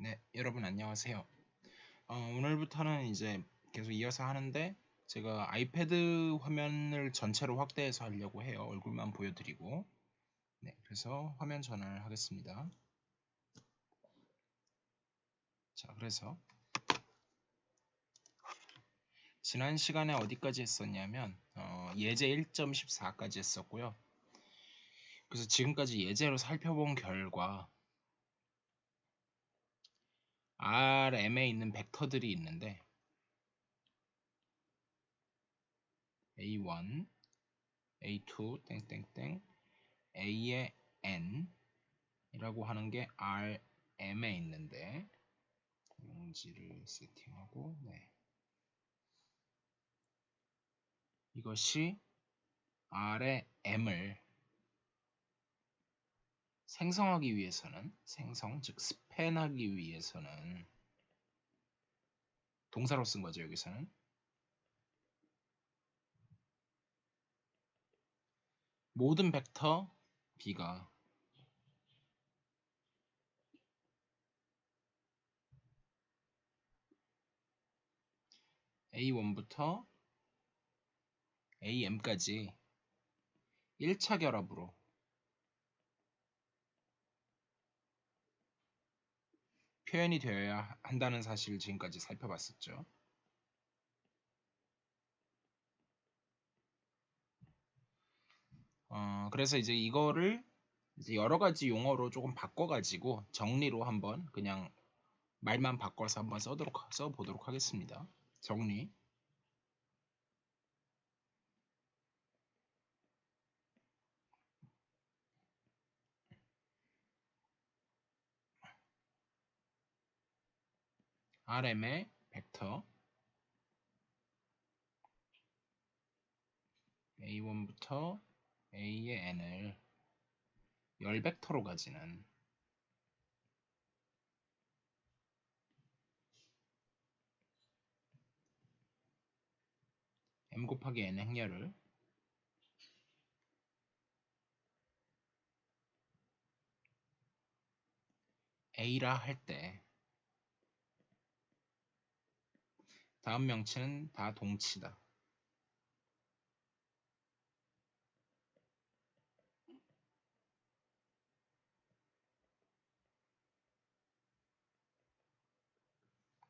네, 여러분 안녕하세요. 오늘부터는 이제 계속 이어서 하는데 제가 아이패드 화면을 전체로 확대해서 하려고 해요. 얼굴만 보여드리고. 네, 그래서 화면 전환을 하겠습니다. 자, 그래서 지난 시간에 어디까지 했었냐면 예제 1.14까지 했었고요. 그래서 지금까지 예제로 살펴본 결과 RM에 있는 벡터들이 있는데 A1, A2, 땡땡땡, A의 N 이라고 하는 게 RM에 있는데 용지를 세팅하고 네. 이것이 R의 M을 생성하기 위해서는 즉 스팬하기 위해서는 동사로 쓴 거죠. 여기서는 모든 벡터 B가 A1부터 AM까지 1차 결합으로 표현이 되어야 한다는 사실을 지금까지 살펴봤었죠. 그래서 이제 이거를 이제 여러 가지 용어로 조금 바꿔가지고 정리로 한번 그냥 말만 바꿔서 한번 써보도록 하겠습니다. 정리. RM의 벡터 A1부터 A의 N을 열 벡터로 가지는 M 곱하기 N 행렬을 A라 할 때 다음 명치는 다 동치다.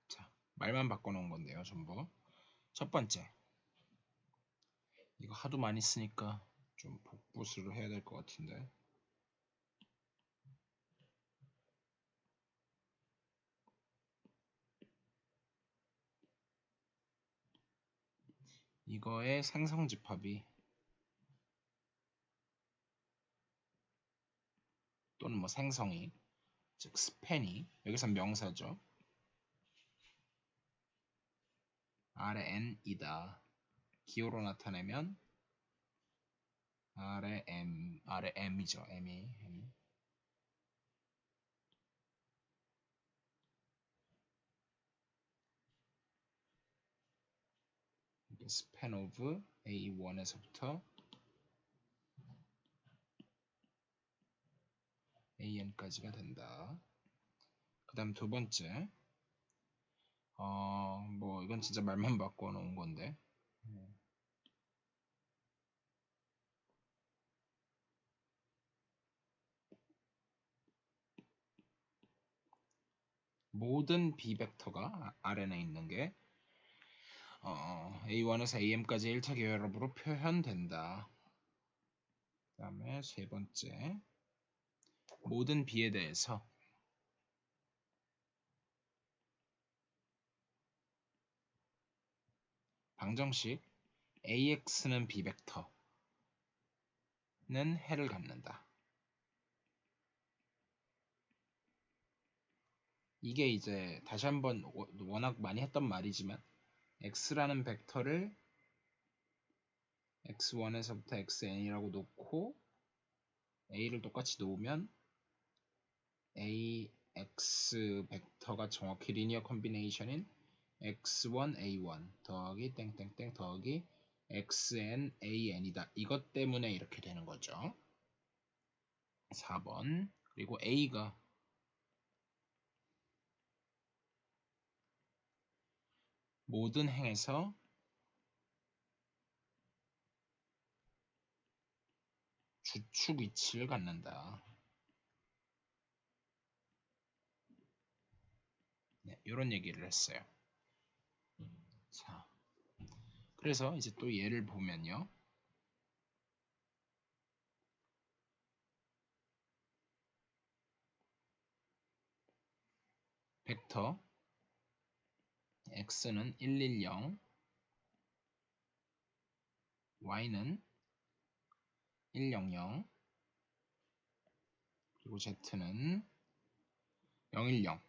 자, 말만 바꿔놓은 건데요, 전부. 첫 번째, 이거 하도 많이 쓰니까 좀 복붙을 해야 될 것 같은데. 이거의 생성집합이 또는 뭐 생성이 즉 스팬이 여기선 명사죠. Rn이다. 기호로 나타내면 Rm이죠. M. span of A1에서부터 AN까지가 된다. 그 다음 두 번째, 뭐 이건 진짜 말만 바꿔 놓은 건데 모든 B 벡터가 Rn에 있는 게 A1에서 AM까지 1차 결합으로 표현된다. 그 다음에 세 번째, 모든 B에 대해서 방정식 AX는 B 벡터는 해를 갖는다. 이게 이제 다시 한번 워낙 많이 했던 말이지만 x라는 벡터를 x1에서부터 xn이라고 놓고 a를 똑같이 놓으면 ax 벡터가 정확히 리니어 컨비네이션인 x1 a1 더하기 땡땡땡 더하기 xn an이다. 이것 때문에 이렇게 되는 거죠. 4번. 그리고 a가 모든 행에서 주축 위치를 갖는다. 네, 이런 얘기를 했어요. 자, 그래서 이제 또 예를 보면요. 벡터 x는 110, y는 100, 그리고 z는 010.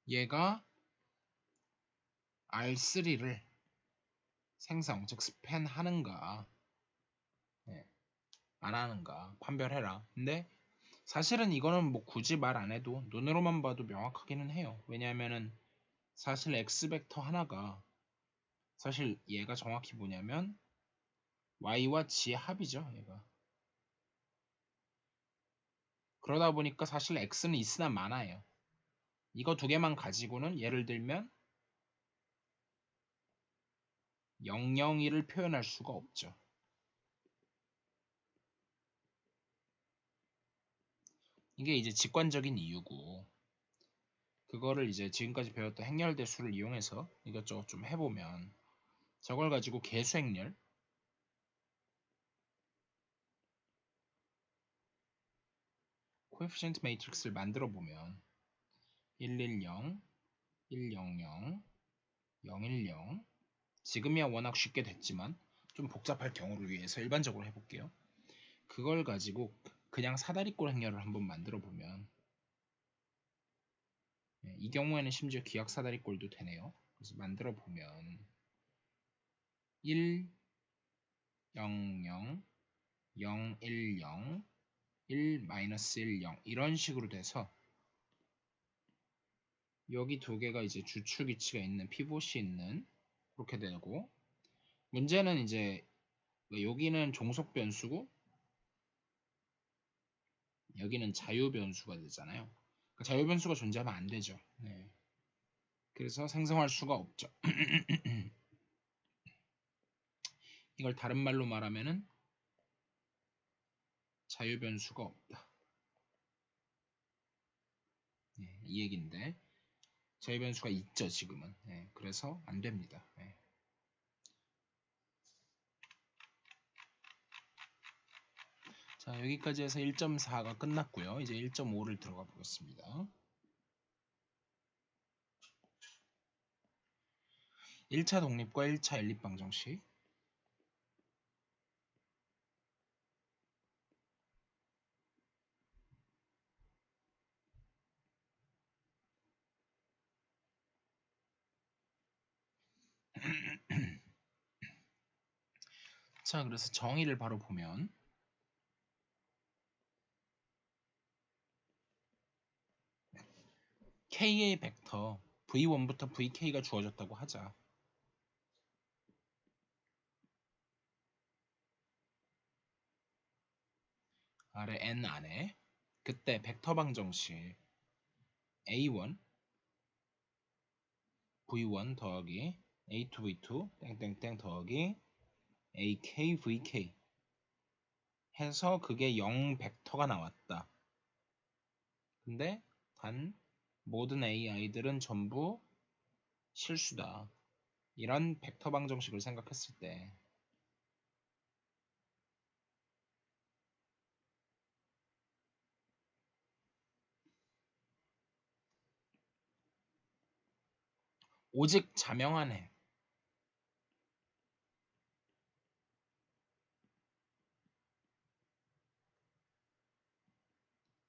얘가 R3를 생성, 즉 스팬하는가, 네, 안 하는가 판별해라. 근데 사실은 이거는 뭐 굳이 말 안 해도 눈으로만 봐도 명확하기는 해요. 왜냐하면은 사실 x 벡터 하나가 사실 얘가 정확히 뭐냐면 y와 g의 합이죠. 얘가. 그러다 보니까 사실 x는 있으나 마나예요. 이거 두 개만 가지고는 예를 들면 001을 표현할 수가 없죠. 이게 이제 직관적인 이유고, 그거를 이제 지금까지 배웠던 행렬대수를 이용해서 이것저것 좀 해보면 저걸 가지고 개수행렬, 코에피션트 매트릭스를 만들어 보면 110, 100, 010, 지금이야 워낙 쉽게 됐지만 좀 복잡할 경우를 위해서 일반적으로 해볼게요. 그걸 가지고 그냥 사다리꼴 행렬을 한번 만들어 보면, 이 경우에는 심지어 기역 사다리꼴도 되네요. 그래서 만들어 보면 1, 0, 0, 0, 1, 0, 1, 1, 0 이런 식으로 돼서 여기 두 개가 이제 주축 위치가 있는 피봇이 있는 그렇게 되고, 문제는 이제 여기는 종속 변수고 여기는 자유 변수가 되잖아요. 그러니까 자유 변수가 존재하면 안 되죠. 네. 그래서 생성할 수가 없죠. 이걸 다른 말로 말하면은 자유 변수가 없다. 네, 이 얘기인데 자유 변수가 있죠 지금은. 네, 그래서 안 됩니다. 네. 자, 여기까지 해서 1.4가 끝났고요. 이제 1.5를 들어가 보겠습니다. 1차 독립과 1차 연립 방정식. 자, 그래서 정의를 바로 보면 K의 벡터 V1부터 VK가 주어졌다고 하자. 아래 N 안에 그때 벡터 방정식 A1 V1 더하기 A2 V2 땡땡땡 더하기 AK VK 해서 그게 0 벡터가 나왔다. 근데 단 모든 AI들은 전부 실수다. 이런 벡터 방정식을 생각했을 때 오직 자명한 해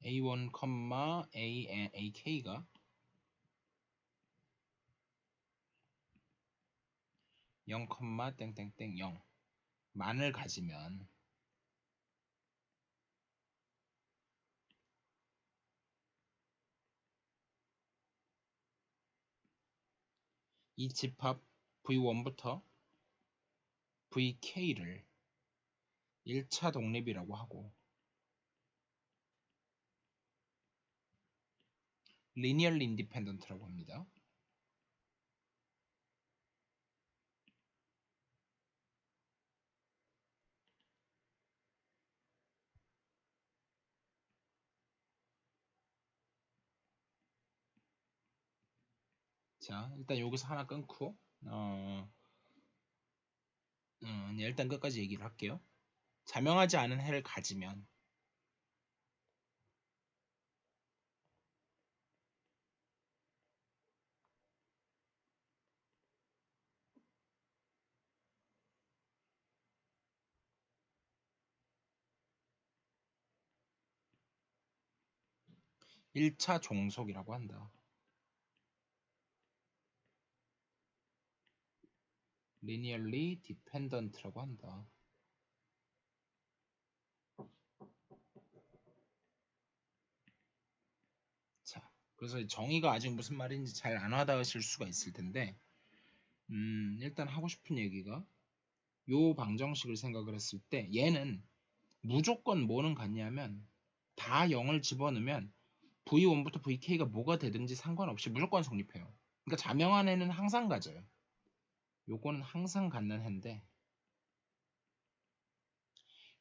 A1, AK가 0, 땡땡땡 0 만을 가지면 이 집합 V1부터 VK를 1차 독립이라고 하고 linearly independent라고 합니다. 자, 일단 여기서 하나 끊고 일단 끝까지 얘기를 할게요. 자명하지 않은 해를 가지면 1차 종속이라고 한다. linearly dependent라고 한다. 자, 그래서 정의가 아직 무슨 말인지 잘 안 와닿으실 수가 있을 텐데 일단 하고 싶은 얘기가 요 방정식을 생각을 했을 때 얘는 무조건 뭐는 같냐면 다 0을 집어넣으면 V1부터 VK가 뭐가 되든지 상관없이 무조건 성립해요. 그러니까 자명한 애는 항상 가져요. 요거는 항상 갖는 해인데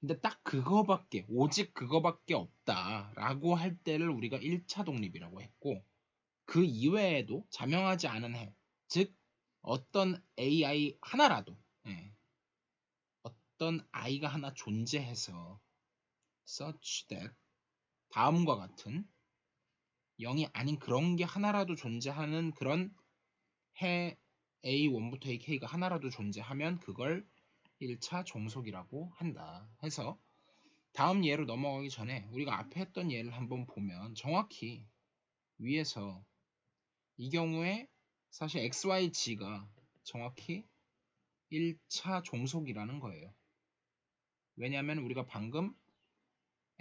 근데 딱 그거밖에 오직 그거밖에 없다라고 할 때를 우리가 1차 독립이라고 했고 그 이외에도 자명하지 않은 해, 즉 어떤 AI 하나라도 어떤 I가 하나 존재해서 such that 다음과 같은 0이 아닌 그런 게 하나라도 존재하는 그런 해 A1부터 AK가 하나라도 존재하면 그걸 1차 종속이라고 한다 해서 다음 예로 넘어가기 전에 우리가 앞에 했던 예를 한번 보면 정확히 위에서 이 경우에 사실 XYG가 정확히 1차 종속이라는 거예요. 왜냐하면 우리가 방금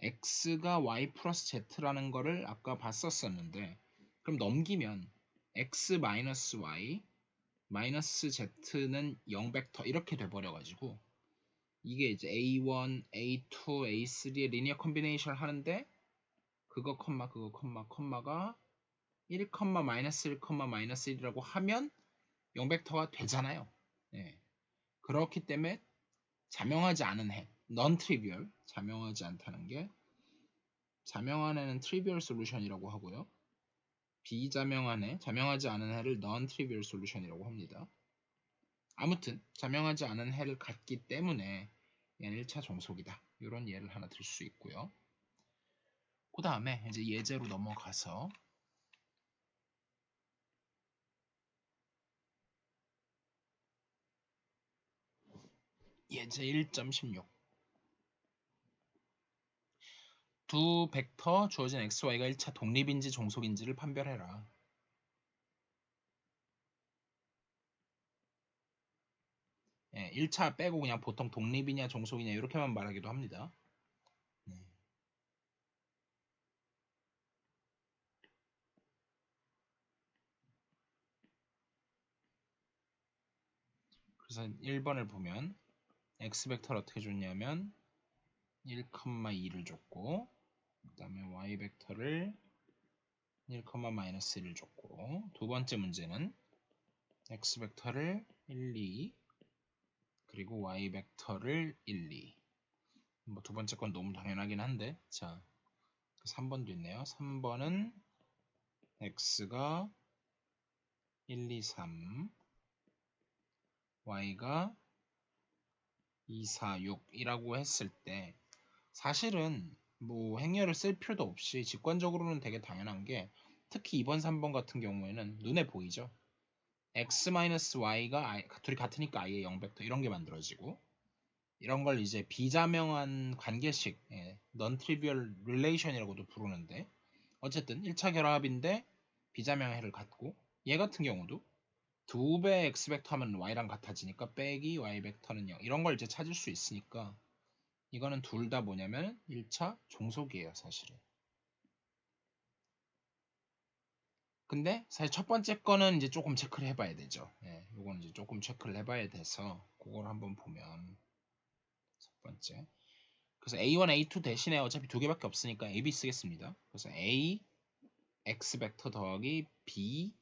X가 Y 플러스 Z라는 거를 아까 봤었었는데 그럼 넘기면 X 마이너스 Y 마이너스 Z는 0벡터 이렇게 돼버려가지고 이게 이제 A1, A2, A3의 리니어 컨비네이션 하는데 그거 컴마가 1, 마이너스 1, 마이너스 1이라고 하면 0벡터가 되잖아요. 네. 그렇기 때문에 자명하지 않은 해, non-trivial, 자명하지 않다는 게 자명한 해는 trivial solution이라고 하고요. 비자명한 해, 자명하지 않은 해를 non-trivial solution이라고 합니다. 아무튼 자명하지 않은 해를 갖기 때문에 얘는 1차 종속이다. 이런 예를 하나 들 수 있고요. 그 다음에 이제 예제로 넘어가서 예제 1.16 두 벡터 주어진 XY가 1차 독립인지 종속인지를 판별해라. 1차 빼고 그냥 보통 독립이냐 종속이냐 이렇게만 말하기도 합니다. 네. 그래서 1번을 보면 X벡터를 어떻게 줬냐면 1,2를 줬고 그 다음에 Y벡터를 1,-1을 줬고 두 번째 문제는 X벡터를 1, 2 그리고 Y벡터를 1, 2 뭐 두 번째 건 너무 당연하긴 한데 자 3번도 있네요. 3번은 X가 1, 2, 3 Y가 2, 4, 6이라고 했을 때 사실은 뭐 행렬을 쓸 필요도 없이 직관적으로는 되게 당연한 게 특히 2번, 3번 같은 경우에는 눈에 보이죠. x-y가 둘이 같으니까 i의 0벡터 이런 게 만들어지고 이런 걸 이제 비자명한 관계식 non-trivial relation이라고도 부르는데 어쨌든 1차 결합인데 비자명해를 갖고 얘 같은 경우도 2배 x벡터 하면 y랑 같아지니까 빼기 y벡터는 0 이런 걸 이제 찾을 수 있으니까 이거는 둘 다 뭐냐면 1차 종속이에요 사실은. 근데 사실 첫 번째 거는 이제 조금 체크를 해봐야 되죠. 요거는 이제 조금 체크를 해봐야 돼서 그걸 한번 보면 첫 번째. 그래서 A1, A2 대신에 어차피 두 개밖에 없으니까 AB 쓰겠습니다. 그래서 A X 벡터 더하기 B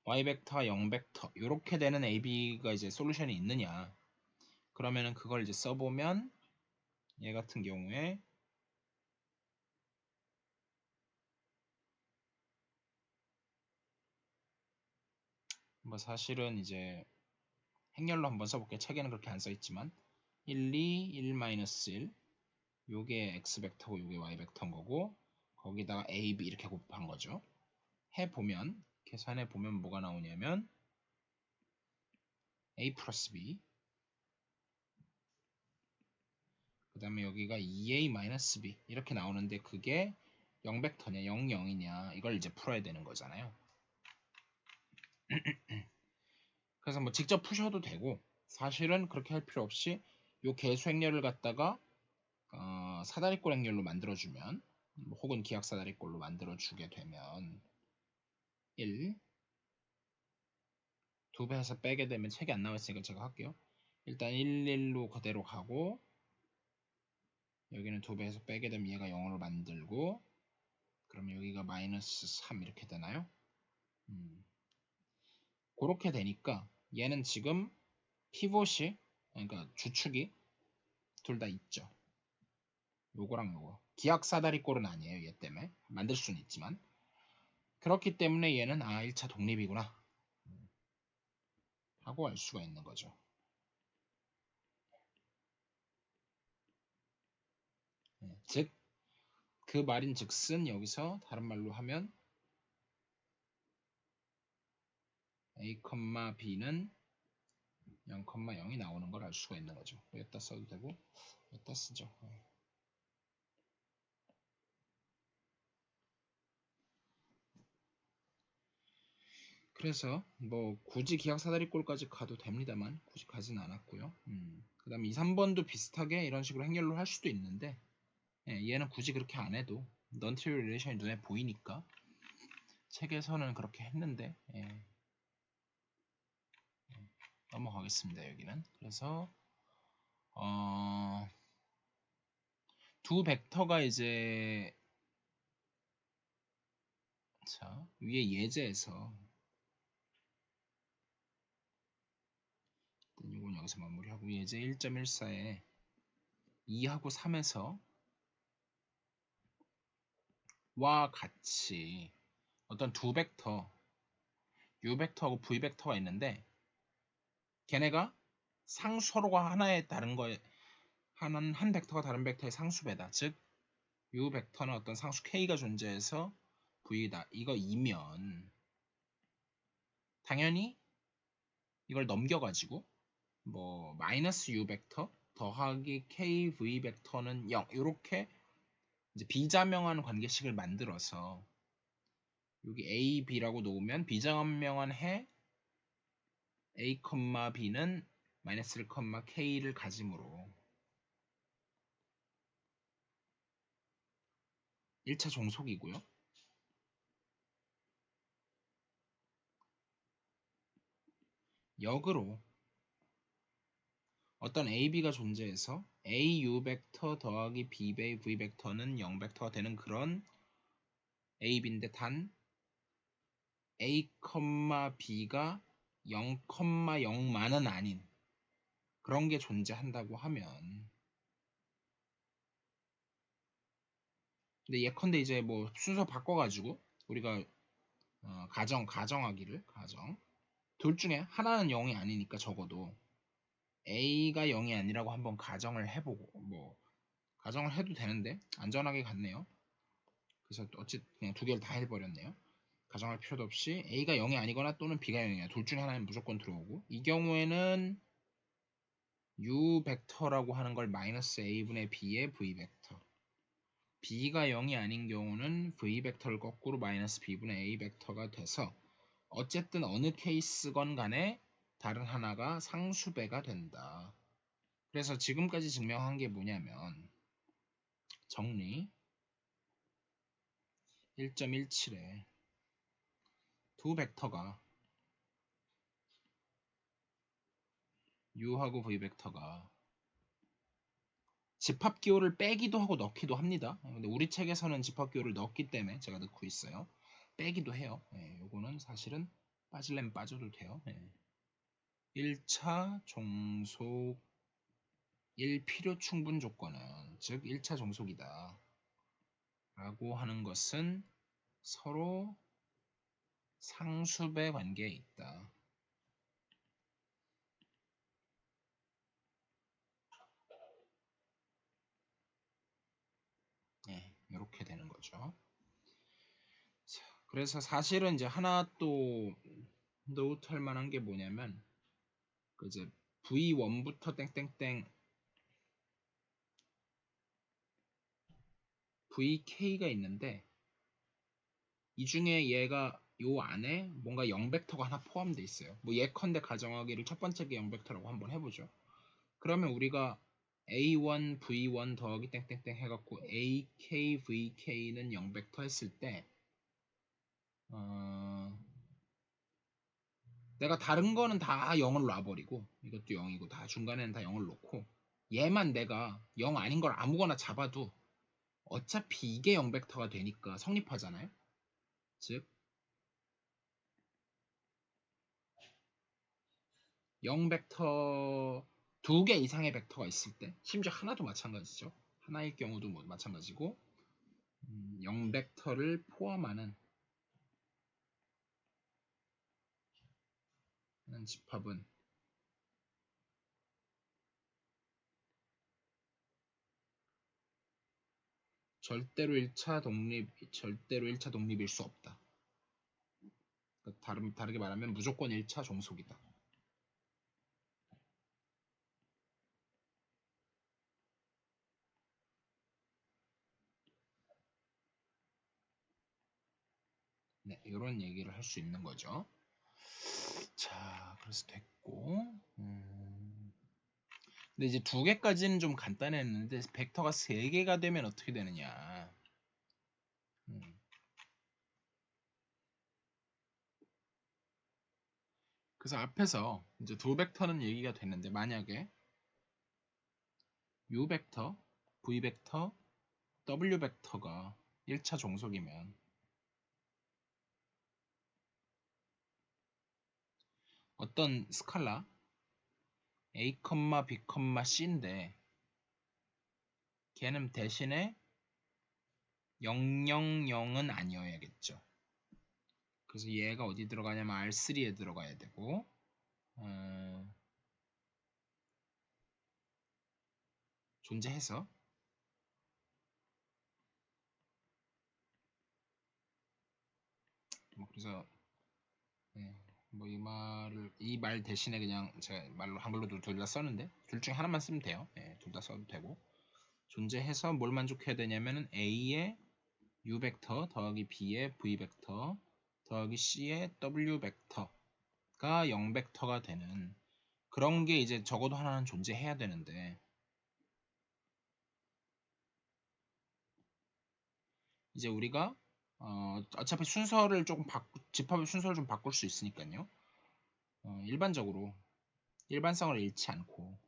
Y 벡터 0 벡터 이렇게 되는 AB가 이제 솔루션이 있느냐? 그러면은 그걸 이제 써보면 얘 같은 경우에 뭐 사실은 이제 행렬로 한번 써볼게요. 책에는 그렇게 안 써있지만 1, 2, 1-1 요게 x 벡터고 요게 y 벡터인 거고 거기다가 a, b 이렇게 곱한 거죠. 해보면 계산해보면 뭐가 나오냐면 a 플러스 b 그 다음에 여기가 2a 마이너스 b 이렇게 나오는데 그게 0벡터냐 0, 0이냐 이걸 이제 풀어야 되는 거잖아요. 그래서 뭐 직접 푸셔도 되고 사실은 그렇게 할 필요 없이 요 개수 행렬을 갖다가 사다리꼴 행렬로 만들어주면 뭐 혹은 기하 사다리꼴로 만들어주게 되면 1 2배 해서 빼게 되면 책이 안 나와있으니까 제가 할게요. 일단 1, 1로 그대로 가고 여기는 2배 해서 빼게 되면 얘가 0으로 만들고 그러면 여기가 마이너스 3 이렇게 되나요? 그렇게 되니까 얘는 지금 피봇이 그러니까 주축이 둘 다 있죠. 요거랑 요거 기하 사다리꼴은 아니에요. 얘 때문에 만들 수는 있지만 그렇기 때문에 얘는 1차 독립이구나 하고 알 수가 있는 거죠. 즉 그 말인 즉슨 여기서 다른 말로 하면 a, b는 0, 0이 나오는 걸 알 수가 있는 거죠. 여기다 써도 되고 여기다 쓰죠. 그래서 뭐 굳이 기하 사다리꼴까지 가도 됩니다만 굳이 가진 않았고요. 그 다음에 2, 3번도 비슷하게 이런 식으로 행렬로 할 수도 있는데 얘는 굳이 그렇게 안 해도 non-trivial relation이 눈에 보이니까 책에서는 그렇게 했는데 넘어가겠습니다. 여기는 그래서 두 벡터가 이제 자 위에 예제에서 이건 여기서 마무리하고 예제 1.14에 2하고 3에서 와 같이 어떤 두 벡터 u 벡터하고 v 벡터가 있는데 걔네가 상수로가 하나의 다른 거에 한 벡터가 다른 벡터의 상수배다. 즉 u 벡터는 어떤 상수 k가 존재해서 v다. 이거이면 당연히 이걸 넘겨가지고 뭐 마이너스 u 벡터 더하기 k v 벡터는 0 이렇게 이제 비자명한 관계식을 만들어서 여기 a, b라고 놓으면 비자명한 해 a, b는 마이너스 1, k를 가짐으로 1차 종속이고요. 역으로 어떤 a, b가 존재해서 a, u 벡터 더하기 b, v 벡터는 0 벡터가 되는 그런 a, b인데 단 a, b가 0, 0만은 아닌 그런 게 존재한다고 하면 근데 예컨대 이제 뭐 순서 바꿔가지고 우리가 가정하기를 둘 중에 하나는 0이 아니니까 적어도 a가 0이 아니라고 한번 가정을 해보고 뭐 가정을 해도 되는데 안전하게 갔네요. 그래서 어쨌든 그냥 두 개를 다 해버렸네요. 가정할 필요도 없이 a가 0이 아니거나 또는 b가 0이야. 둘 중에 하나는 무조건 들어오고 이 경우에는 u 벡터라고 하는 걸 마이너스 a분의 b의 v 벡터 b가 0이 아닌 경우는 v 벡터를 거꾸로 마이너스 b분의 a 벡터가 돼서 어쨌든 어느 케이스건 간에 다른 하나가 상수배가 된다. 그래서 지금까지 증명한 게 뭐냐면 정리 1.17에 두 벡터가 u하고 v 벡터가 집합기호를 빼기도 하고 넣기도 합니다. 근데 우리 책에서는 집합기호를 넣기 때문에 제가 넣고 있어요. 빼기도 해요. 요거는 사실은 빠질래면 빠져도 돼요. 1차 종속 1필요 충분 조건은 즉 1차 종속이다 라고 하는 것은 서로 상수배 관계에 있다. 이렇게 되는 거죠. 자, 그래서 사실은 이제 하나 또 노트할 만한 게 뭐냐면 그 이제 V1부터 땡땡땡 VK가 있는데 이 중에 얘가 요 안에 뭔가 0벡터가 하나 포함되어 있어요. 뭐 예컨대 가정하기를 첫 번째 게 0벡터라고 한번 해보죠. 그러면 우리가 A1 V1 더하기 땡땡땡 해갖고 AK VK는 0벡터 했을 때 내가 다른 거는 다 0을 놔버리고 이것도 0이고 다 중간에는 다 0을 놓고 얘만 내가 0 아닌 걸 아무거나 잡아도 어차피 이게 0벡터가 되니까 성립하잖아요. 즉 0벡터 2개 이상의 벡터가 있을 때 심지어 하나도 마찬가지죠. 하나일 경우도 뭐 마찬가지고 0벡터를 포함하는 집합은 절대로 1차 독립일 수 없다. 그러니까 다르게 말하면 무조건 1차 종속이다. 네, 이런 얘기를 할 수 있는 거죠. 자, 그래서 됐고, 근데 이제 2개까지는 좀 간단했는데 벡터가 3개가 되면 어떻게 되느냐? 그래서 앞에서 이제 2벡터는 얘기가 됐는데 만약에 U 벡터, V 벡터, W 벡터가 1차 종속이면 어떤 스칼라 A, B, C인데 걔는 대신에 000은 아니어야겠죠. 그래서 얘가 어디 들어가냐면 R3에 들어가야 되고 존재해서 뭐 그래서 네, 뭐 이 말 대신에 그냥 제가 말로 한글로도 둘 다 썼는데 둘 중에 하나만 쓰면 돼요. 네, 둘 다 써도 되고 존재해서 뭘 만족해야 되냐면은 A의 U 벡터 더하기 B의 V 벡터 더하기 C의 W 벡터가 0 벡터가 되는 그런 게 이제 적어도 하나는 존재해야 되는데 이제 우리가 어차피 순서를 조금 집합의 순서를 좀 바꿀 수 있으니까요. 일반적으로 일반성을 잃지 않고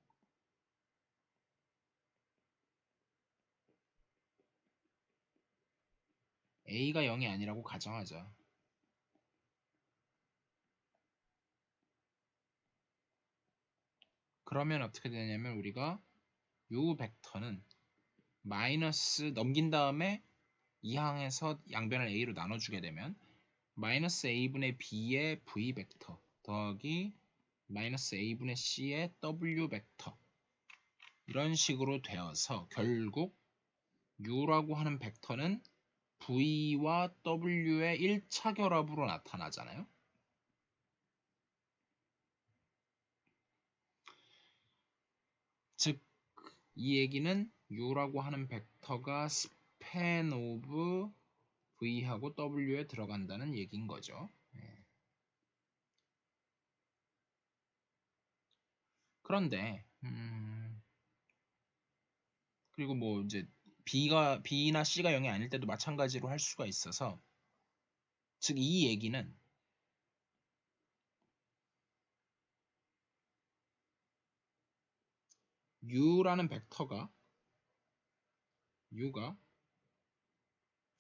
A가 0이 아니라고 가정하자. 그러면 어떻게 되냐면 우리가 요 벡터는 마이너스 넘긴 다음에 이 항에서 양변을 A로 나눠주게 되면 마이너스 A분의 B의 V 벡터 더하기 마이너스 A분의 C의 W 벡터 이런 식으로 되어서 결국 U라고 하는 벡터는 V와 W의 1차 결합으로 나타나잖아요. 즉, 이 얘기는 U라고 하는 벡터가 span of V하고 W에 들어간다는 얘기인 거죠. 그런데 그리고 뭐 이제 B나 C가 0이 아닐 때도 마찬가지로 할 수가 있어서 즉 이 얘기는 U라는 벡터가 U가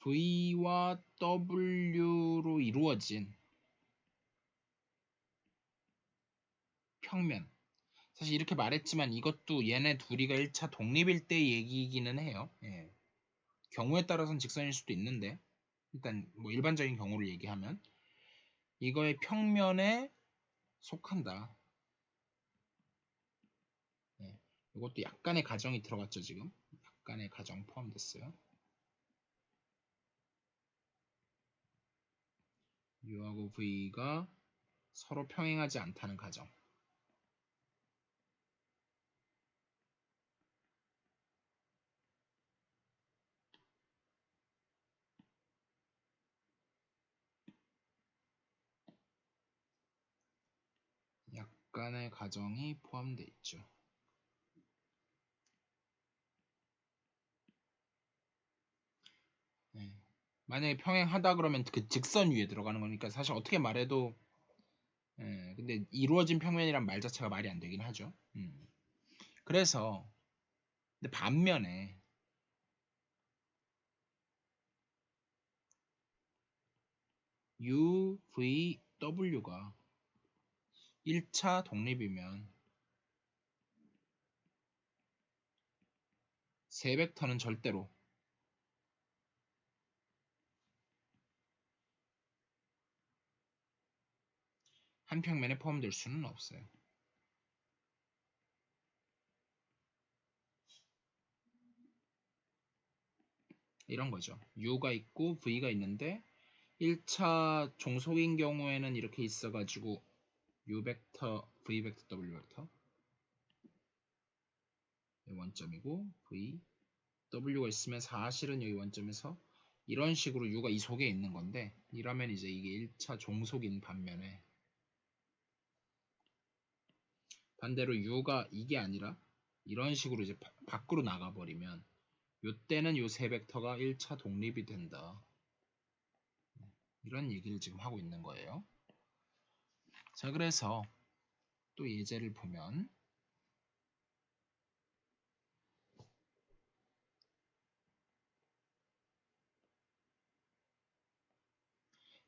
V와 W로 이루어진 평면 사실 이렇게 말했지만 이것도 얘네 둘이가 1차 독립일 때 얘기이기는 해요. 예. 경우에 따라서는 직선일 수도 있는데 일단 뭐 일반적인 경우를 얘기하면 이거의 평면에 속한다. 예. 이것도 약간의 가정이 들어갔죠 지금. 약간의 가정 포함됐어요. u하고 v가 서로 평행하지 않다는 가정. 약간의 가정이 포함되어 있죠. 네. 만약에 평행하다 그러면 그 직선 위에 들어가는 거니까 사실 어떻게 말해도 근데 이루어진 평면이란 말 자체가 말이 안 되긴 하죠. 그래서 근데 반면에 u, v, w가 1차 독립이면 세 벡터는 절대로 한 평면에 포함될 수는 없어요. 이런 거죠. u가 있고 v가 있는데 1차 종속인 경우에는 이렇게 있어가지고 u 벡터, v 벡터, w 벡터 원점이고 v, w가 있으면 사실은 여기 원점에서 이런 식으로 u가 이 속에 있는 건데 이러면 이제 이게 1차 종속인 반면에 반대로 u가 이게 아니라 이런 식으로 이제 밖으로 나가버리면 요때는 요 세 벡터가 1차 독립이 된다. 이런 얘기를 지금 하고 있는 거예요. 자, 그래서 또 예제를 보면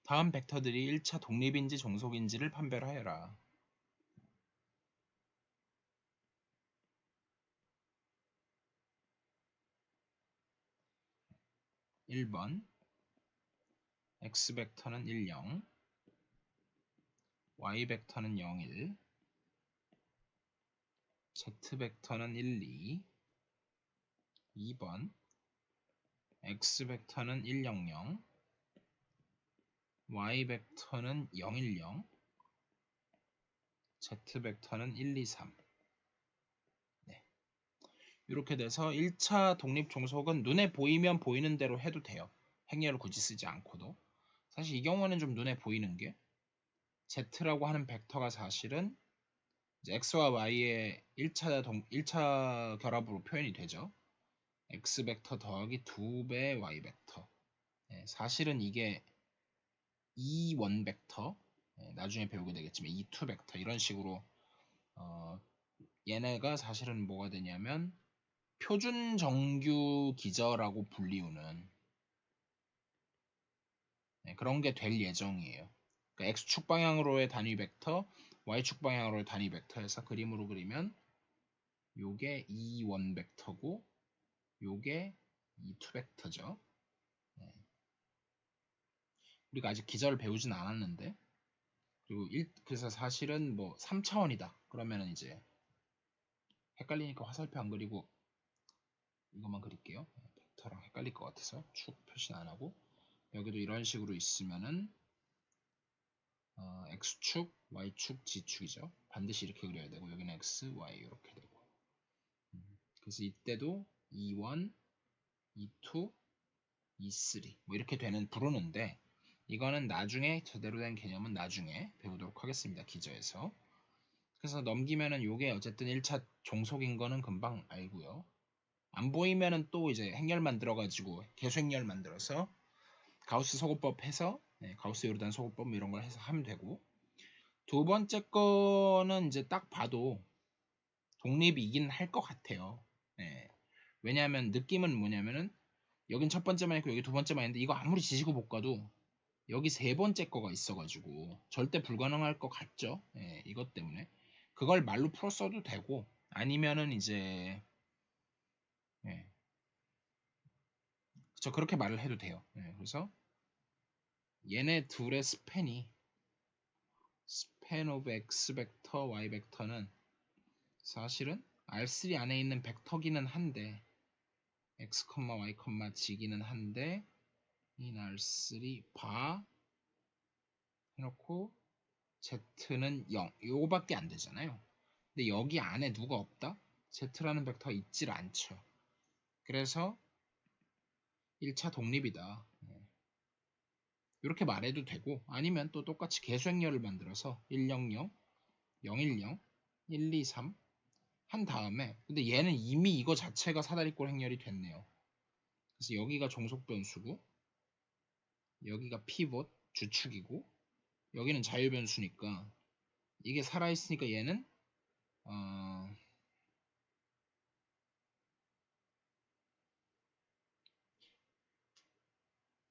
다음 벡터들이 1차 독립인지 종속인지를 판별하여라. 1번 x벡터는 1, 0, y벡터는 0, 1, z벡터는 1, 2, 2번 x벡터는 1, 0, 0, y벡터는 0, 1, 0, z벡터는 1, 2, 3. 네. 이렇게 돼서 1차 독립 종속은 눈에 보이면 보이는 대로 해도 돼요. 행렬을 굳이 쓰지 않고도. 사실 이 경우에는 좀 눈에 보이는 게 z라고 하는 벡터가 사실은 x와 y의 1차 결합으로 표현이 되죠. x 벡터 더하기 2배 y 벡터. 네, 사실은 이게 E1 벡터, 나중에 배우게 되겠지만 E2 벡터 이런 식으로 얘네가 사실은 뭐가 되냐면 표준 정규 기저라고 불리우는 그런 게 될 예정이에요. 그러니까 x축 방향으로의 단위 벡터, y축 방향으로의 단위 벡터에서 그림으로 그리면 요게 E1 벡터고 요게 E2 벡터죠. 우리가 아직 기저를 배우진 않았는데 그리고 그래서 사실은 뭐 3차원이다. 그러면은 이제 헷갈리니까 화살표 안 그리고 이것만 그릴게요. 벡터랑 헷갈릴 것 같아서 축 표시는 안 하고 여기도 이런 식으로 있으면은 x축, y축, z축이죠. 반드시 이렇게 그려야 되고 여기는 x, y 이렇게 되고 그래서 이때도 E1, E2, E3 뭐 이렇게 부르는데 이거는 나중에 제대로 된 개념은 나중에 배우도록 하겠습니다. 기저에서. 그래서 넘기면은 요게 어쨌든 1차 종속인 거는 금방 알고요. 안 보이면은 또 이제 행렬 만들어가지고 계수 행렬 만들어서 가우스 소고법 해서 가우스 요르단 소고법 뭐 이런 걸 해서 하면 되고 두 번째 거는 이제 딱 봐도 독립이긴 할 것 같아요. 네. 왜냐하면 느낌은 뭐냐면은 여긴 첫 번째만 있고 여기 두 번째만 있는데 이거 아무리 지시고 못 가도 여기 세 번째 거가 있어가지고 절대 불가능할 것 같죠. 이것 때문에 그걸 말로 풀어 써도 되고 아니면은 이제 예, 그쵸 그렇게 말을 해도 돼요. 그래서 얘네 둘의 스팬 오브 x 벡터, y 벡터는 사실은 R3 안에 있는 벡터기는 한데 x, y,, g기는 한데 in R3 바 해놓고 z는 0 요거밖에 안 되잖아요. 근데 여기 안에 누가 없다? z라는 벡터가 있질 않죠. 그래서 1차 독립이다. 이렇게 말해도 되고, 아니면 또 똑같이 계수행렬을 만들어서 100, 010, 123 한 다음에, 근데 얘는 이미 이거 자체가 사다리꼴 행렬이 됐네요. 그래서 여기가 종속 변수고, 여기가 피봇 주축이고, 여기는 자유 변수니까 이게 살아있으니까 얘는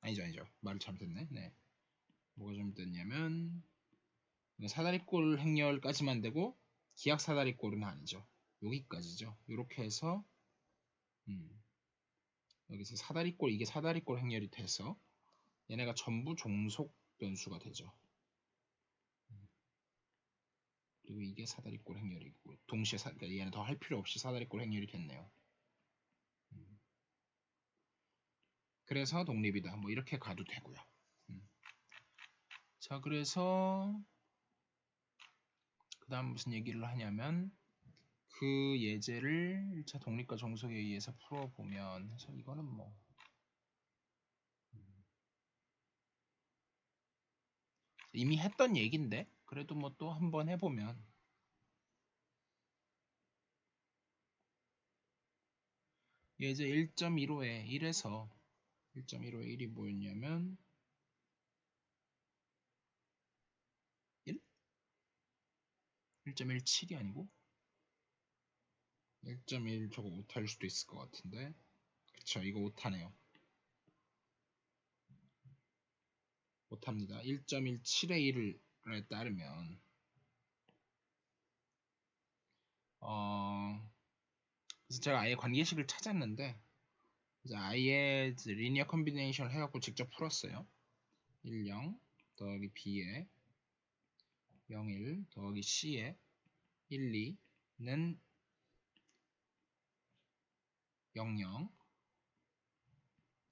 아니죠. 말을 잘못했네. 네. 뭐가 잘못됐냐면 사다리꼴 행렬까지만 되고 기약 사다리꼴은 아니죠. 여기까지죠. 이렇게 해서 여기서 사다리꼴, 이게 사다리꼴 행렬이 돼서 얘네가 전부 종속 변수가 되죠. 그리고 이게 사다리꼴 행렬이고 동시에 그러니까 얘는 더 할 필요 없이 사다리꼴 행렬이 됐네요. 그래서 독립이다. 뭐 이렇게 가도 되고요. 자, 그래서 그 다음 무슨 얘기를 하냐면 그 예제를 1차 독립과 종속에 의해서 풀어보면, 그래서 이거는 뭐 이미 했던 얘기인데 그래도 뭐 또 한번 해보면, 예제 1.15에 1에서 1.15에 1이 뭐였냐면 1? 1.17이 아니고 1.1, 저거 오타일 수도 있을 것 같은데, 그쵸, 이거 오타네요. 오타입니다. 1.17의 1에 따르면 그래서 제가 아예 관계식을 찾았는데 이제 아예 리니어 컨비네이션을 해갖고 직접 풀었어요. 1, 0 더하기 b에 0, 1 더하기 c에 1, 2는 0, 0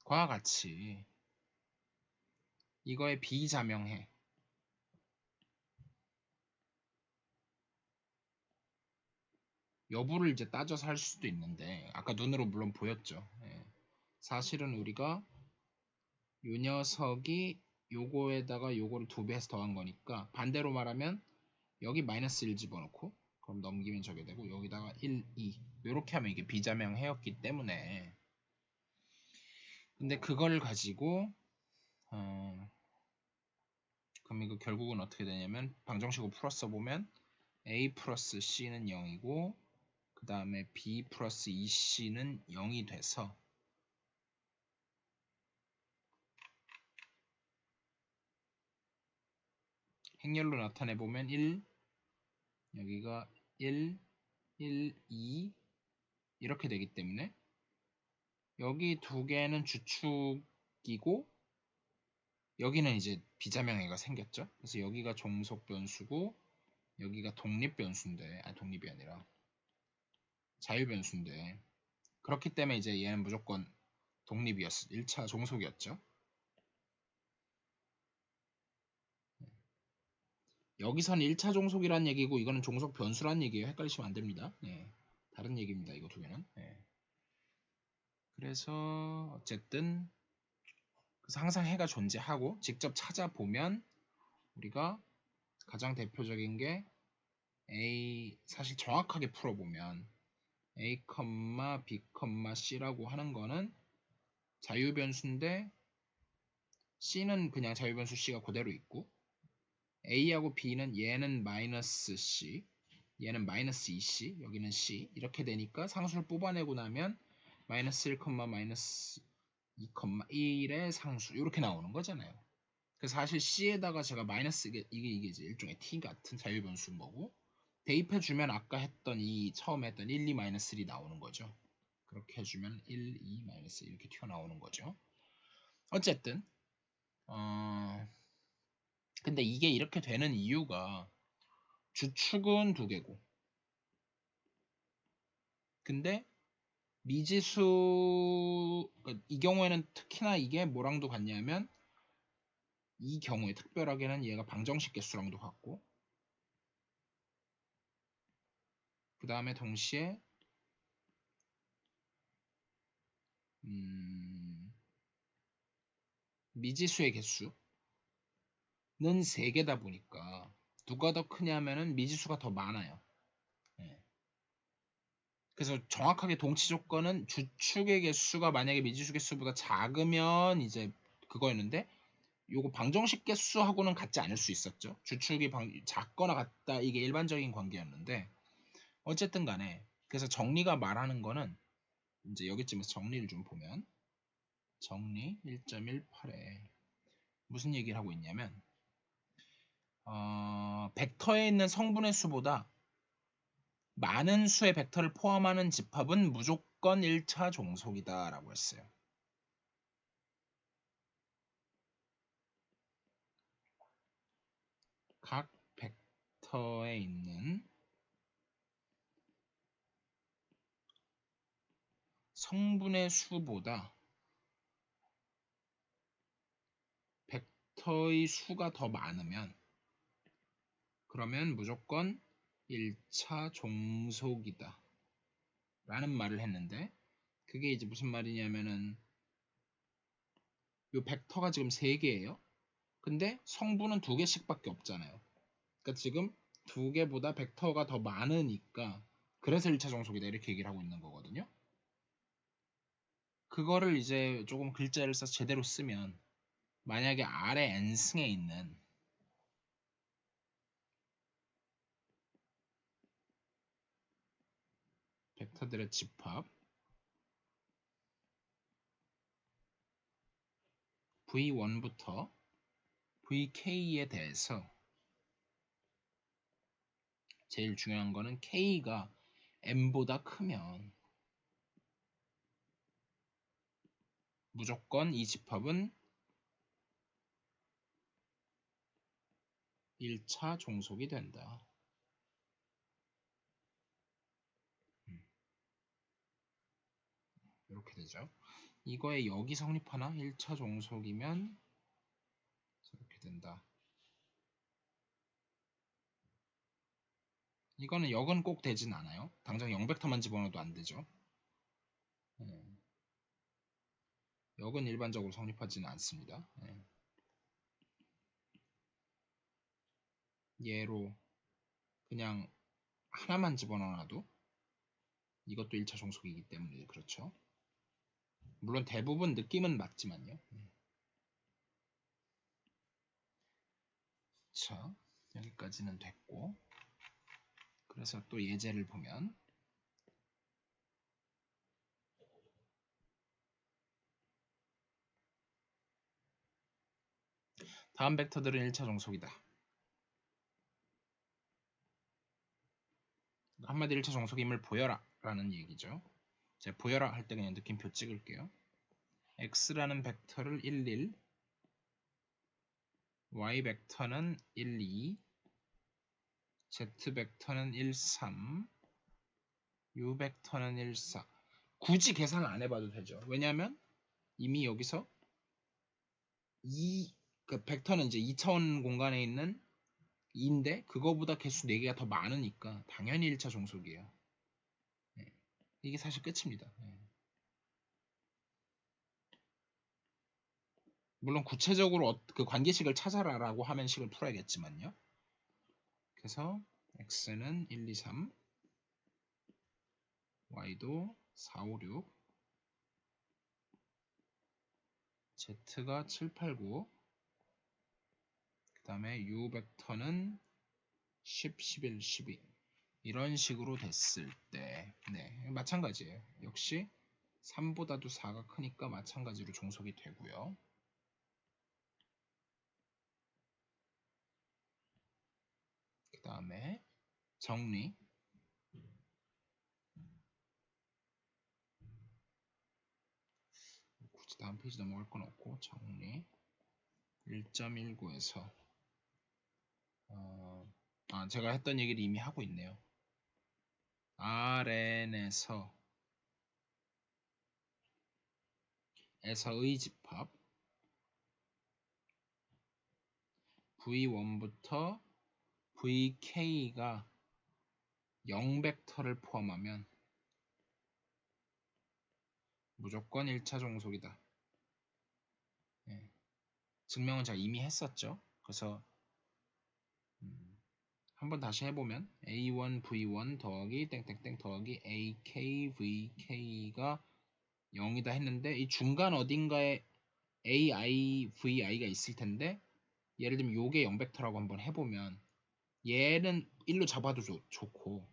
과 같이 이거에 비자명해. 여부를 이제 따져서 할 수도 있는데 아까 눈으로 물론 보였죠. 예. 사실은 우리가 요 녀석이 요거에다가 요거를 2배해서 더한 거니까 반대로 말하면 여기 마이너스 1 집어넣고 그럼 넘기면 저게 되고 여기다가 1, 2 이렇게 하면 이게 비자명해였기 때문에, 근데 그걸 가지고 그럼 이거 결국은 어떻게 되냐면 방정식으로 풀었어 보면 a 플러스 c는 0이고 그 다음에 b 플러스 2c는 0이 돼서 행렬로 나타내보면 1, 여기가 1, 1, 2 이렇게 되기 때문에 여기 두 개는 주축이고 여기는 이제 비자명애가 생겼죠. 그래서 여기가 종속 변수고 여기가 독립 변수인데, 독립이 아니라 자유 변수인데, 그렇기 때문에 이제 얘는 무조건 독립이었어. 1차 종속이었죠. 여기선 1차 종속이란 얘기고 이거는 종속 변수란 얘기예요. 헷갈리시면 안 됩니다. 네. 다른 얘기입니다. 이거 두 개는. 네. 그래서 어쨌든 그래서 항상 해가 존재하고 직접 찾아보면 우리가 가장 대표적인 게 A, 사실 정확하게 풀어보면 A, B, C라고 하는 거는 자유변수인데 C는 그냥 자유변수 C가 그대로 있고 A하고 B는 얘는 마이너스 C, 얘는 마이너스 2C, 여기는 C 이렇게 되니까 상수를 뽑아내고 나면 마이너스 1, 마이너스 2, 1의 상수 이렇게 나오는 거잖아요. 그래서 사실 C에다가 제가 마이너스 이게 이제 일종의 T 같은 자유변수인 거고 대입해주면 아까 했던 이 처음에 했던 1, 2, 마이너스 1이 나오는 거죠. 그렇게 해주면 1, 2, 마이너스 이렇게 튀어나오는 거죠. 어쨌든 근데 이게 이렇게 되는 이유가 주축은 두 개고 근데 미지수 이 경우에는 특히나 이게 뭐랑도 같냐면 이 경우에 특별하게는 얘가 방정식 개수랑도 같고, 그 다음에 동시에 미지수의 개수는 3개다 보니까 누가 더 크냐면은 미지수가 더 많아요. 네. 그래서 정확하게 동치 조건은 주축의 개수가 만약에 미지수 개수보다 작으면 이제 그거였는데, 요거 방정식 개수하고는 같지 않을 수 있었죠. 주축이 작거나 같다, 이게 일반적인 관계였는데, 어쨌든 간에 그래서 정리가 말하는 거는 이제 여기쯤에서 정리를 좀 보면, 정리 1.18에 무슨 얘기를 하고 있냐면, 벡터에 있는 성분의 수보다 많은 수의 벡터를 포함하는 집합은 무조건 1차 종속이다 라고 했어요. 각 벡터에 있는 성분의 수보다 벡터의 수가 더 많으면 그러면 무조건 1차 종속이다 라는 말을 했는데, 그게 이제 무슨 말이냐면은 요 벡터가 지금 3개예요. 근데 성분은 2개씩밖에 없잖아요. 그러니까 지금 2개보다 벡터가 더 많으니까 그래서 1차 종속이다 이렇게 얘기를 하고 있는 거거든요. 그거를 이제 조금 글자를 써서 제대로 쓰면, 만약에 아래 n승에 있는 벡터들의 집합 v1부터 vk에 대해서 제일 중요한 거는 k가 m보다 크면 무조건 이 집합은 1차 종속이 된다. 이렇게 되죠. 이거에 역이 성립하나? 1차 종속이면 이렇게 된다. 이거는 역은 꼭 되진 않아요. 당장 0벡터만 집어넣어도 안 되죠. 역은 일반적으로 성립하지는 않습니다. 얘로 그냥 하나만 집어넣어놔도 이것도 1차 종속이기 때문에 그렇죠. 물론 대부분 느낌은 맞지만요. 자, 여기까지는 됐고, 그래서 또 예제를 보면, 다음 벡터들은 1차 종속이다. 한마디로 1차 종속임을 보여라 라는 얘기죠. 제가 보여라 할 때 그냥 느낌표 찍을게요. x라는 벡터를 1, 1, y 벡터는 1, 2, z 벡터는 1, 3, u 벡터는 1, 4. 굳이 계산을 안 해봐도 되죠. 왜냐하면 이미 여기서 그 벡터는 이제 2차원 공간에 있는 2인데 그거보다 개수 4개가 더 많으니까 당연히 1차 종속이에요. 네. 이게 사실 끝입니다. 네. 물론 구체적으로 그 관계식을 찾아라라고 하면 식을 풀어야겠지만요. 그래서 x는 1, 2, 3, y도 4, 5, 6, z가 7, 8, 9, 그 다음에 u 벡터는 10, 11, 12 이런 식으로 됐을 때, 네, 마찬가지예요. 역시 3보다도 4가 크니까 마찬가지로 종속이 되고요. 그 다음에 정리. 굳이 다음 페이지 넘어갈 건 없고 정리. 1.19에서 제가 했던 얘기를 이미 하고 있네요. Rn에서 에서의 집합 v1부터 vk가 0벡터를 포함하면 무조건 1차 종속이다. 네. 증명은 제가 이미 했었죠. 그래서 한번 다시 해보면 a1 v1 더하기 땡땡땡 더하기 ak vk가 0이다 했는데 이 중간 어딘가에 ai vi가 있을 텐데 예를 들면 요게 0벡터라고 한번 해보면 얘는 1로 잡아도 좋고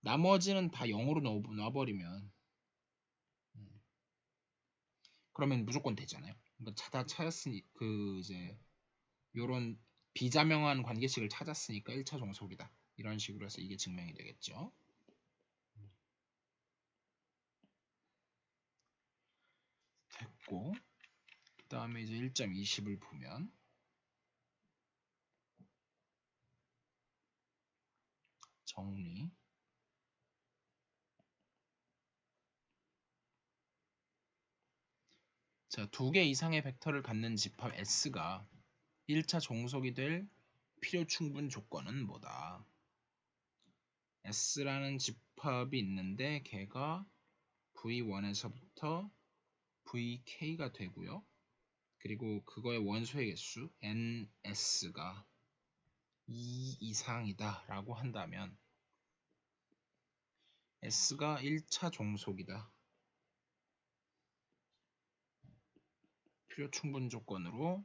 나머지는 다 0으로 놔버리면 그러면 무조건 되잖아요. 그러니까 다 찾았으니 이제 요런 비자명한 관계식을 찾았으니까 1차 종속이다. 이런 식으로 해서 이게 증명이 되겠죠. 됐고 그 다음에 이제 1.20을 보면 정리 자, 2개 이상의 벡터를 갖는 집합 S가 1차 종속이 될 필요 충분 조건은 뭐다? S라는 집합이 있는데 걔가 V1에서부터 VK가 되고요. 그리고 그거의 원소의 개수 NS가 2 이상이다 라고 한다면 S가 1차 종속이다. 필요 충분 조건으로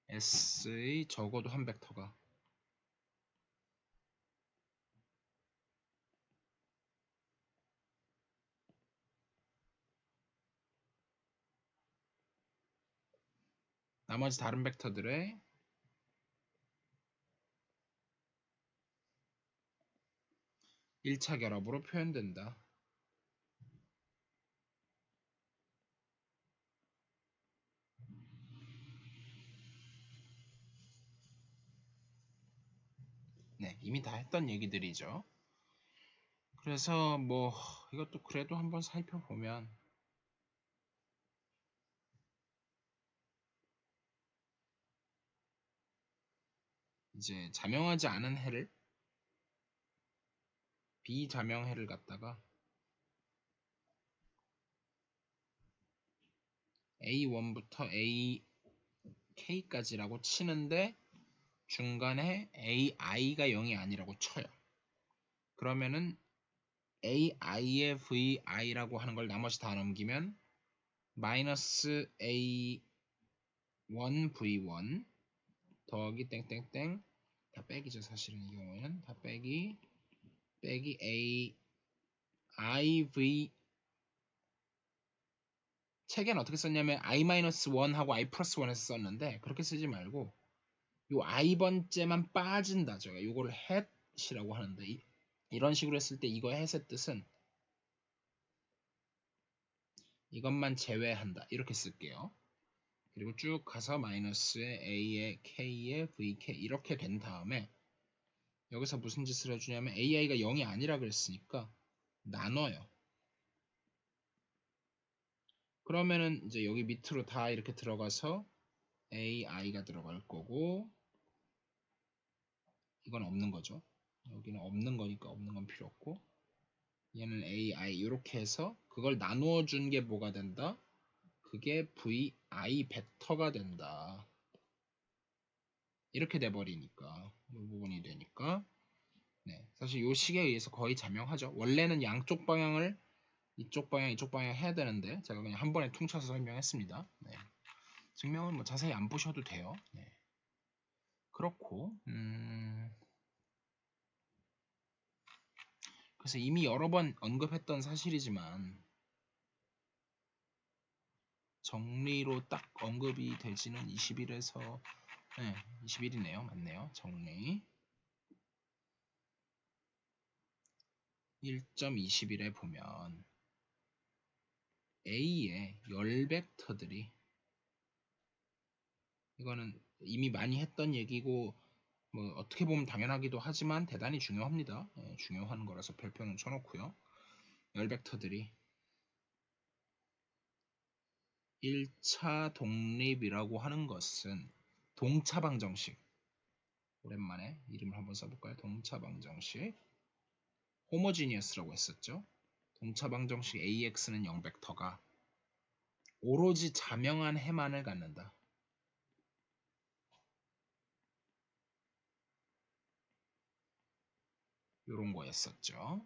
S의 적어도 한 벡터가 나머지 다른 벡터들의 1차 결합으로 표현된다. 네, 이미 다 했던 얘기들이죠. 그래서 뭐 이것도 그래도 한번 살펴보면 이제 자명하지 않은 해를 비자명 해를 갖다가 A1부터 AK까지라고 치는데 중간에 AI가 0이 아니라고 쳐요. 그러면은 AI의 VI라고 하는 걸 나머지 다 넘기면 마이너스 A1 V1 더하기 땡땡땡 다 빼기죠. 사실은 이 경우에는 다 빼기 AIV 책에는 어떻게 썼냐면 I-1하고 I+1에서 썼는데 그렇게 쓰지 말고 요 I 번째만 빠진다. 제가 요거를 햇이라고 하는데 이런 식으로 했을 때 이거 햇의 뜻은 이것만 제외한다. 이렇게 쓸게요. 그리고 쭉 가서 마이너스에 A에 K에 VK 이렇게 된 다음에 여기서 무슨 짓을 해주냐면 AI가 0이 아니라 그랬으니까 나눠요. 그러면은 이제 여기 밑으로 다 이렇게 들어가서 AI가 들어갈 거고 이건 없는 거죠. 여기는 없는 거니까 없는 건 필요 없고 얘는 AI 이렇게 해서 그걸 나누어 준 게 뭐가 된다? 그게 VI 벡터가 된다. 이렇게 돼버리니까 이 부분이 되니까 네, 사실 이 식에 의해서 거의 자명하죠. 원래는 양쪽 방향을 이쪽 방향 해야 되는데 제가 그냥 한 번에 퉁쳐서 설명했습니다. 네. 증명은 뭐 자세히 안 보셔도 돼요. 네. 그렇고 그래서 이미 여러 번 언급했던 사실이지만 정리로 딱 언급이 되지는 20일에서 네, 20일이네요. 맞네요. 정리 1.20일에 보면 A의 열 벡터들이 이거는 이미 많이 했던 얘기고 뭐 어떻게 보면 당연하기도 하지만 대단히 중요합니다. 예, 중요한 거라서 별표는 쳐놓고요. 열 벡터들이 1차 독립이라고 하는 것은 동차방정식, 오랜만에 이름을 한번 써볼까요? 동차방정식 호모지니어스라고 했었죠. 동차방정식 AX는 0벡터가 오로지 자명한 해만을 갖는다. 이런 거였었죠.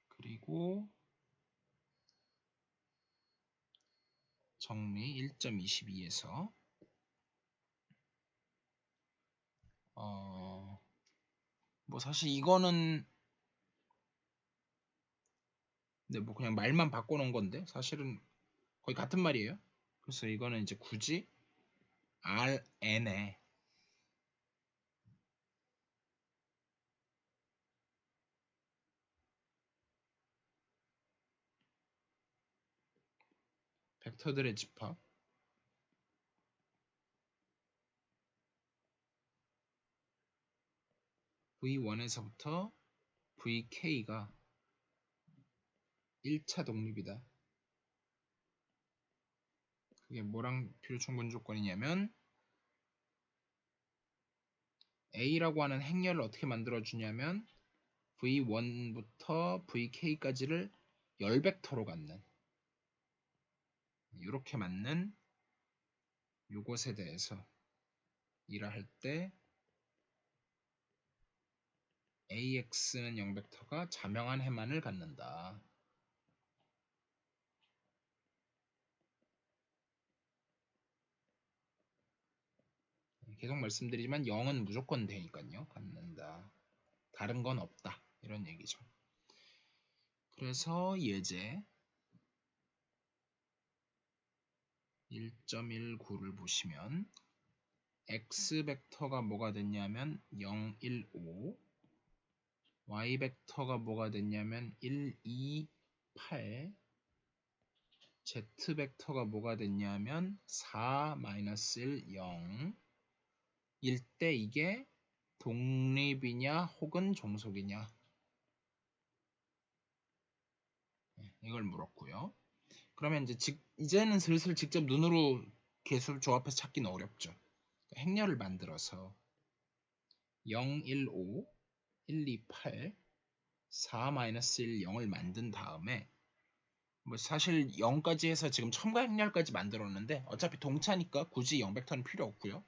그리고 정리 1.22에서 뭐 사실 이거는 뭐 그냥 말만 바꿔놓은 건데 사실은 거의 같은 말이에요. 그래서 이거는 이제 굳이 Rn에 벡터들의 집합 V1에서부터 VK가 1차 독립이다. 그게 뭐랑 필요충분 조건이냐면 A라고 하는 행렬을 어떻게 만들어주냐면 V1부터 VK까지를 열벡터로 갖는 이렇게 맞는 요것에 대해서 일할 때 AX는 0벡터가 자명한 해만을 갖는다. 계속 말씀드리지만 0은 무조건 되니까요. 갖는다. 다른 건 없다. 이런 얘기죠. 그래서 예제 1.19를 보시면 X 벡터가 뭐가 됐냐면 0, 1, 5 Y 벡터가 뭐가 됐냐면 1, 2, 8 Z 벡터가 뭐가 됐냐면 4, 1, 0 일 때 이게 독립이냐 혹은 종속이냐 이걸 물었고요. 그러면 이제는 슬슬 직접 눈으로 개수 조합해서 찾기는 어렵죠. 행렬을 만들어서 0, 1, 5, 1, 2, 8, 4, 1, 0을 만든 다음에 뭐 사실 0까지 해서 지금 첨가 행렬까지 만들었는데 어차피 동차니까 굳이 0벡터는 필요 없고요.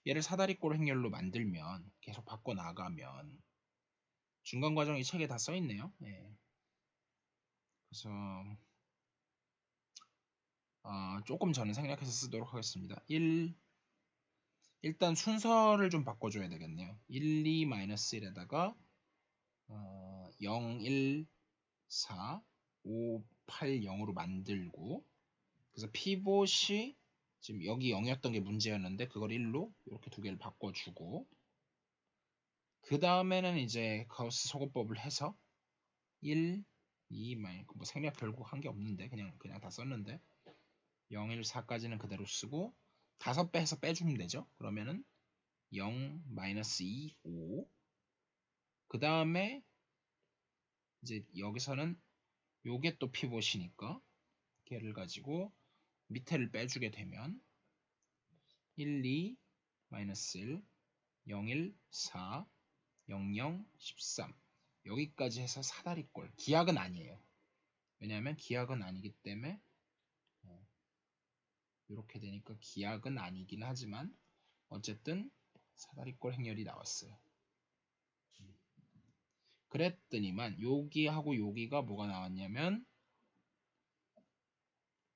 얘를 사다리꼴 행렬로 만들면 계속 바꿔 나가면 중간 과정이 책에 다 써 있네요. 네. 그래서 조금 저는 생략해서 쓰도록 하겠습니다. 일단 순서를 좀 바꿔줘야 되겠네요. 1, 2, 1에다가 0, 1, 4, 5, 8, 0으로 만들고 그래서 피봇이 지금 여기 0이었던 게 문제였는데 그걸 1로 이렇게 두 개를 바꿔주고 그 다음에는 이제 가우스 소거법을 해서 1, 2, 뭐 생략 결국 한 게 없는데 그냥 다 썼는데 0, 1, 4까지는 그대로 쓰고 5배 해서 빼주면 되죠. 그러면은 0, 2, 5 그 다음에 이제 여기서는 요게 또 피봇이니까 걔를 가지고 밑에를 빼주게 되면 1, 2, 1, 0, 1, 4, 0, 0, 13 여기까지 해서 사다리꼴 기하은 아니에요. 왜냐하면 기하은 아니기 때문에 이렇게 되니까 기하은 아니긴 하지만 어쨌든 사다리꼴 행렬이 나왔어요. 그랬더니만 여기하고 여기가 뭐가 나왔냐면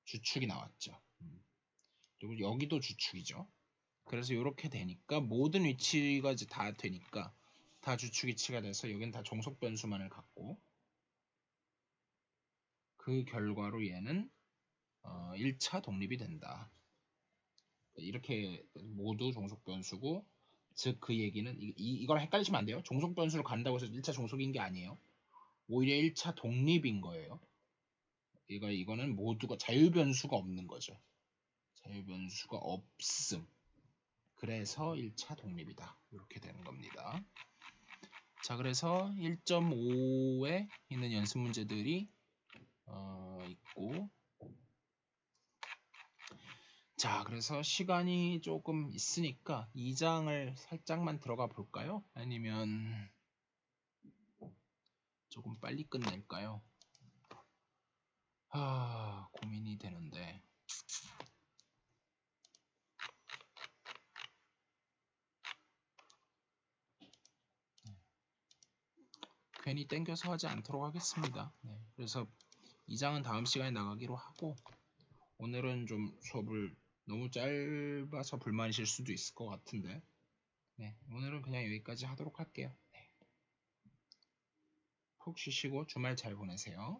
주축이 나왔죠. 그리고 여기도 주축이죠. 그래서 이렇게 되니까 모든 위치가 이제 다 되니까 다 주축 위치가 돼서 여긴 다 종속 변수만을 갖고 그 결과로 얘는 1차 독립이 된다. 이렇게 모두 종속 변수고 즉 그 얘기는 이걸 헷갈리시면 안 돼요. 종속 변수를 간다고 해서 1차 종속인 게 아니에요. 오히려 1차 독립인 거예요. 이거는 모두가 자유 변수가 없는 거죠. 자유 변수가 없음. 그래서 1차 독립이다. 이렇게 되는 겁니다. 자, 그래서 1.5에 있는 연습 문제들이 있고 자, 그래서 시간이 조금 있으니까 2장을 살짝만 들어가 볼까요? 아니면 조금 빨리 끝낼까요? 고민이 되는데. 괜히 땡겨서 하지 않도록 하겠습니다. 네, 그래서 2장은 다음 시간에 나가기로 하고, 오늘은 좀 수업을 너무 짧아서 불만이실 수도 있을 것 같은데, 네, 오늘은 그냥 여기까지 하도록 할게요. 네. 푹 쉬시고 주말 잘 보내세요.